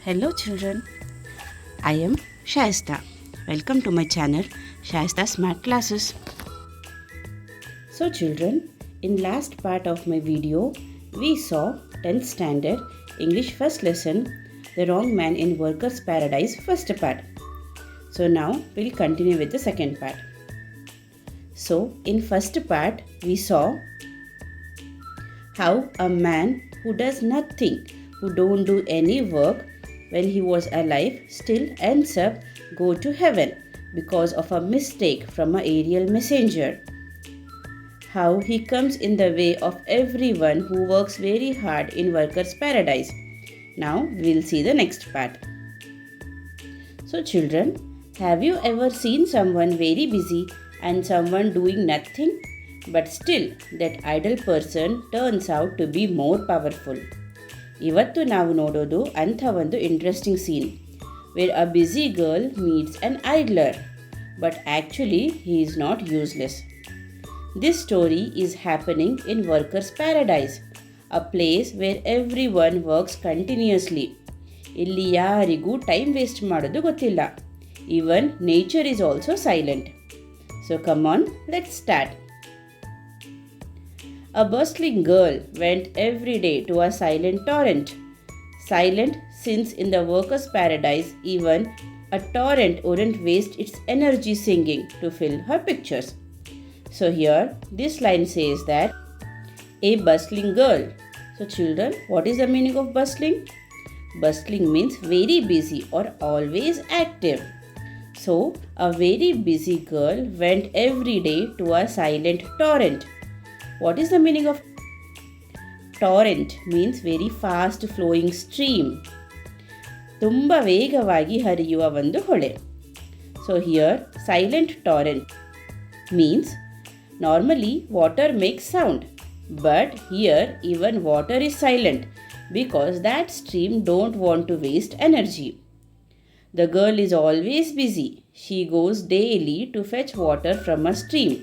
Hello children, I am Shaista. Welcome to my channel Shaista Smart Classes. So children, in last part of my video, we saw 10th standard English first lesson, The Wrong Man in Workers' Paradise first part. So now we'll continue with the second part. So in first part, we saw how a man who does nothing, who don't do any work, when he was alive still ends up go to heaven because of a mistake from an aerial messenger. How he comes in the way of everyone who works very hard in workers' paradise. Now we'll see the next part. So children, have you ever seen someone very busy and someone doing nothing? But still that idle person turns out to be more powerful. ಇವತ್ತು ನಾವು ನೋಡೋದು ಅಂಥ ಒಂದು interesting scene where a busy girl meets an idler but actually he is not useless. This story is happening in workers paradise, a place where everyone works continuously. ಇಲ್ಲಿ ಯಾರಿಗೂ time waste ಮಾಡೋದು ಗೊತ್ತಿಲ್ಲ. Even nature is also silent. So come on, let's start. A bustling girl went every day to a silent torrent. Silent since in the workers' paradise even a torrent wouldn't waste its energy singing to fill her pictures. So here this line says that a bustling girl. So children, what is the meaning of bustling? Bustling means very busy or always active. So a very busy girl went every day to a silent torrent. What is the meaning of torrent? Means very fast flowing stream. ತುಂಬ ವೇಗವಾಗಿ ಹರಿಯುವ ಒಂದು ಹೊಳೆ. So here silent torrent means normally water makes sound, but here even water is silent because that stream don't want to waste energy. The girl is always busy. She goes daily to fetch water from a stream.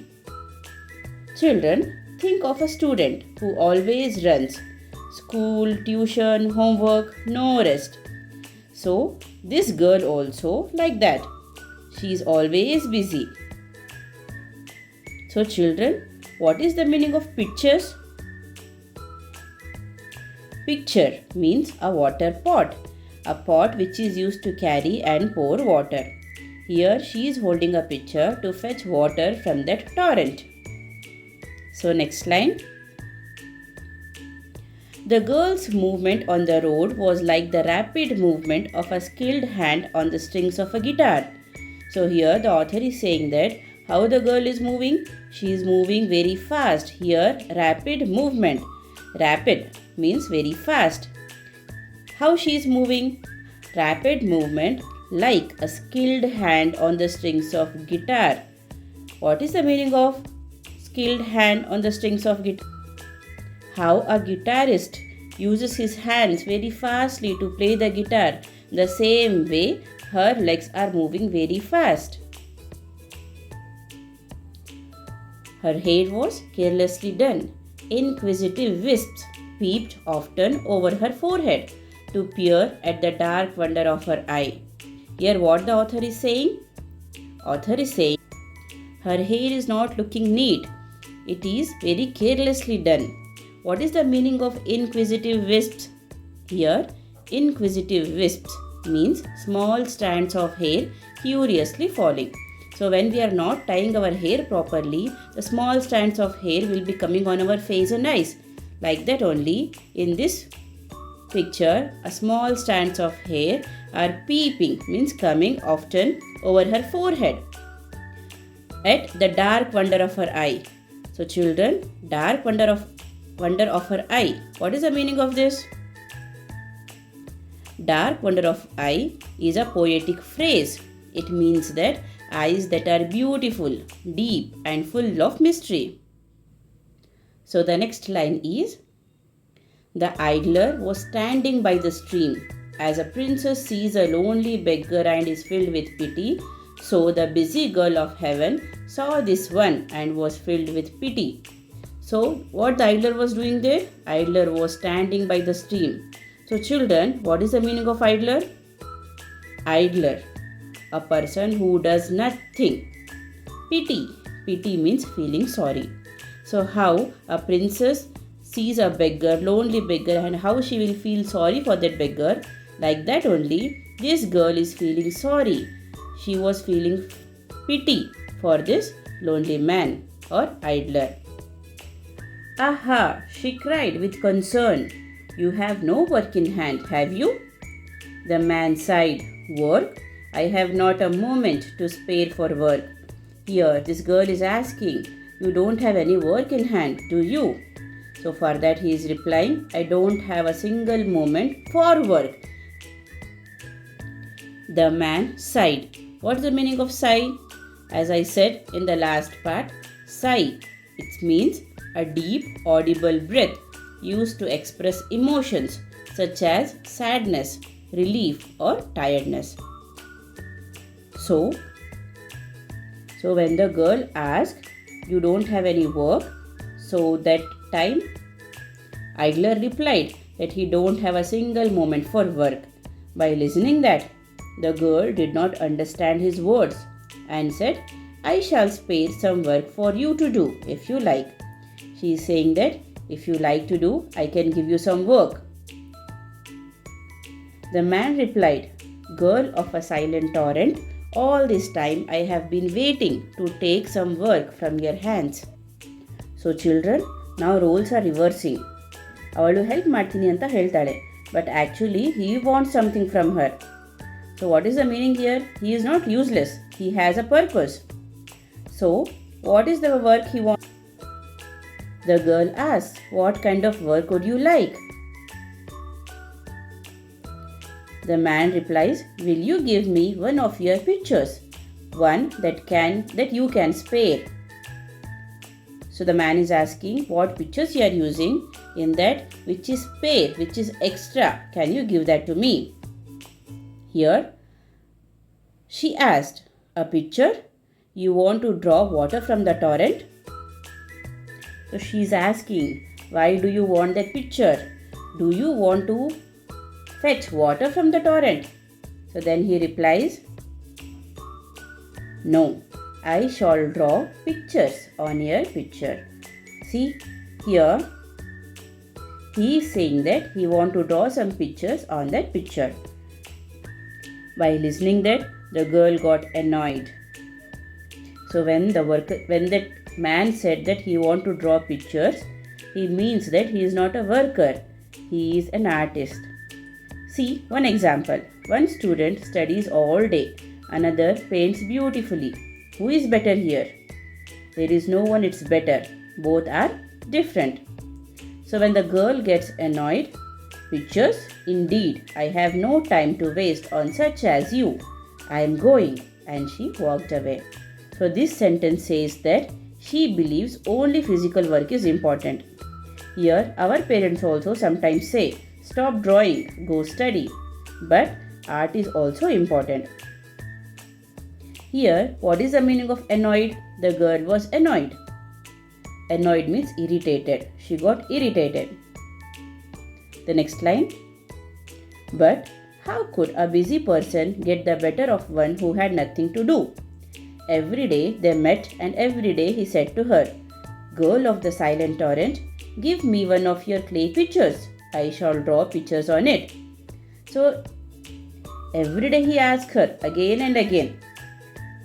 Children, think of a student who always runs. School, tuition, homework, no rest. So, this girl also like that. She is always busy. So, children, what is the meaning of pictures? Picture means a water pot. A pot which is used to carry and pour water. Here, she is holding a pitcher to fetch water from that torrent. So next line. The girl's movement on the road was like the rapid movement of a skilled hand on the strings of a guitar. So here the author is saying that how the girl is moving. She is moving very fast. Here rapid movement. Rapid means very fast. How she is moving? Rapid movement like a skilled hand on the strings of guitar. What is the meaning of skilled hand on the strings of guitar? How a guitarist uses his hands very fastly to play the guitar. The same way her legs are moving very fast. Her hair was carelessly done. Inquisitive wisps peeped often over her forehead to peer at the dark wonder of her eye. Here what the author is saying? Author is saying her hair is not looking neat. It is very carelessly done. What is the meaning of inquisitive wisps? Here, inquisitive wisps means small strands of hair curiously falling. So when we are not tying our hair properly, the small strands of hair will be coming on our face and eyes. Like that only, in this picture, a small strands of hair are peeping, means coming often over her forehead at the dark wonder of her eye. So children, dark wonder of her eye. What is the meaning of this? Dark wonder of eye is a poetic phrase. It means that eyes that are beautiful, deep and full of mystery. So the next line is, the idler was standing by the stream. As a princess sees a lonely beggar and is filled with pity, so the busy girl of heaven saw this one and was filled with pity. So what the idler was doing there? Idler was standing by the stream. So children, what is the meaning of idler? Idler, a person who does nothing. Pity. Pity means feeling sorry. So how a princess sees a beggar, lonely beggar, and how she will feel sorry for that beggar. Like that only, this girl is feeling sorry. She was feeling pity for this lonely man or idler. Aha, she cried with concern. You have no work in hand, have you? The man sighed. Work? I have not a moment to spare for work. Here, this girl is asking, you don't have any work in hand, do you? So for that he is replying, I don't have a single moment for work. The man sighed. What's the meaning of sigh? As I said in the last part, sigh, it means a deep audible breath used to express emotions such as sadness, relief or tiredness. So when the girl asked, you don't have any work, so that time idler replied that he don't have a single moment for work. By listening that, the girl did not understand his words and said, I shall spare some work for you to do if you like. She is saying that if you like to do, I can give you some work. The man replied, Girl of a silent torrent, all this time I have been waiting to take some work from your hands. So children, now roles are reversing. ಅವಳು help ಮಾಡ್ತೀನಿ ಅಂತ ಹೇಳ್ತಾಳೆ, but actually he wants something from her. So what is the meaning here? He is not useless. He has a purpose. So what is the work he wants? The girl asks, what kind of work would you like? The man replies, will you give me one of your pictures? One that you can spare. So the man is asking what pictures you are using, in that which is spare, which is extra. Can you give that to me? Here she asked, a picture? You want to draw water from the torrent? So she is asking, why do you want that picture? Do you want to fetch water from the torrent? So then he replies, no, I shall draw pictures on your picture. See, here he is saying that he want to draw some pictures on that picture. By listening that, the girl got annoyed. So when that man said that he want to draw pictures, he means that he is not a worker, he is an artist. See one example. One student studies all day, another paints beautifully. Who is better here? There is no one it's better. Both are different. So when the girl gets annoyed, pictures? Indeed, I have no time to waste on such as you. I am going. And she walked away. So this sentence says that she believes only physical work is important. Here, our parents also sometimes say, stop drawing, go study. But art is also important. Here, what is the meaning of annoyed? The girl was annoyed. Annoyed means irritated. She got irritated. The next line. But how could a busy person get the better of one who had nothing to do? Every day they met, and every day he said to her, Girl of the silent torrent, give me one of your clay pictures. I shall draw pictures on it. So every day he asked her again and again.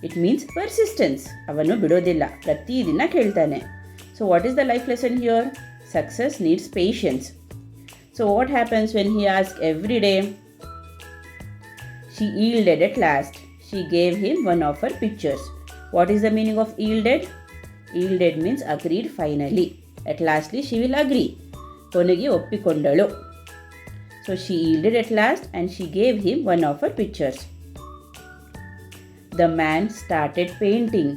It means persistence. ಅವನು ಬಿಡೋದಿಲ್ಲ, ಪ್ರತಿದಿನ ಕೇಳ್ತಾನೆ. So what is the life lesson here? Success needs patience. So what happens when he asks every day? She yielded at last. She gave him one of her pictures. What is the meaning of yielded? Yielded means agreed finally. At lastly she will agree. ಕೊನೆಗೆ ಒಪ್ಪಿಕೊಂಡಳು. So she yielded at last and she gave him one of her pictures. The man started painting.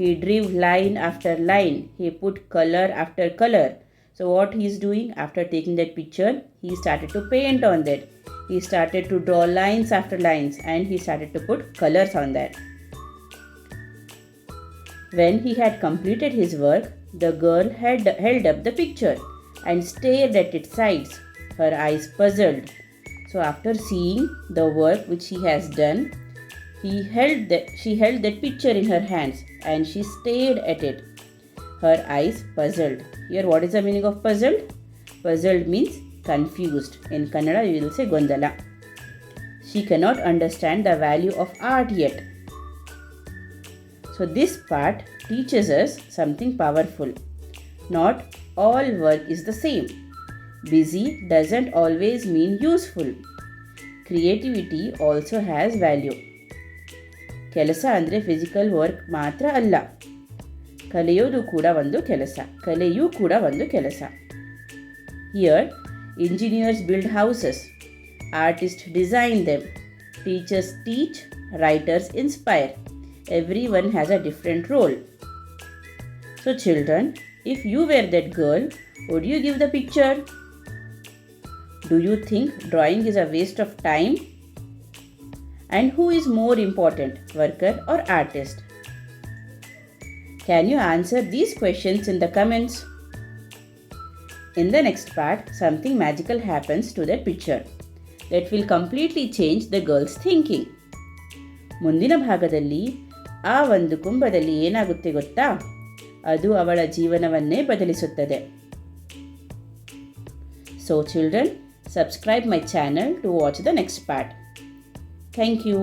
He drew line after line. He put color after color. So what he is doing after taking that picture? He started to paint on that. He started to draw lines after lines and he started to put colors on that. When he had completed his work, the girl held up the picture and stared at its sides, her eyes puzzled. So after seeing the work which he has done, she held that picture in her hands and she stared at it, her eyes puzzled. Here, what is the meaning of puzzled? Puzzled means confused. In Kannada, we will say gondala. She cannot understand the value of art yet. So this part teaches us something powerful. Not all work is the same. Busy doesn't always mean useful. Creativity also has value. ಕೆಲಸ ಅಂದರೆ physical work ಮಾತ್ರ ಅಲ್ಲ, ಕಲಿಯೋದು ಕೂಡ ಒಂದು ಕೆಲಸ, ಕಲೆಯೂ ಕೂಡ ಒಂದು ಕೆಲಸ. Here, engineers build houses, artists design them, teachers teach, writers inspire. Everyone has a different role. So children, if you were that girl, would you give the picture? Do you think drawing is a waste of time? And who is more important, worker or artist? Can you answer these questions in the comments? In the next part, something magical happens to that picture that will completely change the girl's thinking. ಮುಂದಿನ ಭಾಗದಲ್ಲಿ ಆ ಒಂದು ಕುಂಭದಲ್ಲಿ ಏನಾಗುತ್ತೆ ಗೊತ್ತಾ? ಅದು ಅವಳ ಜೀವನವನ್ನೇ ಬದಲಿಸುತ್ತದೆ. So children, subscribe my channel to watch the next part. Thank you.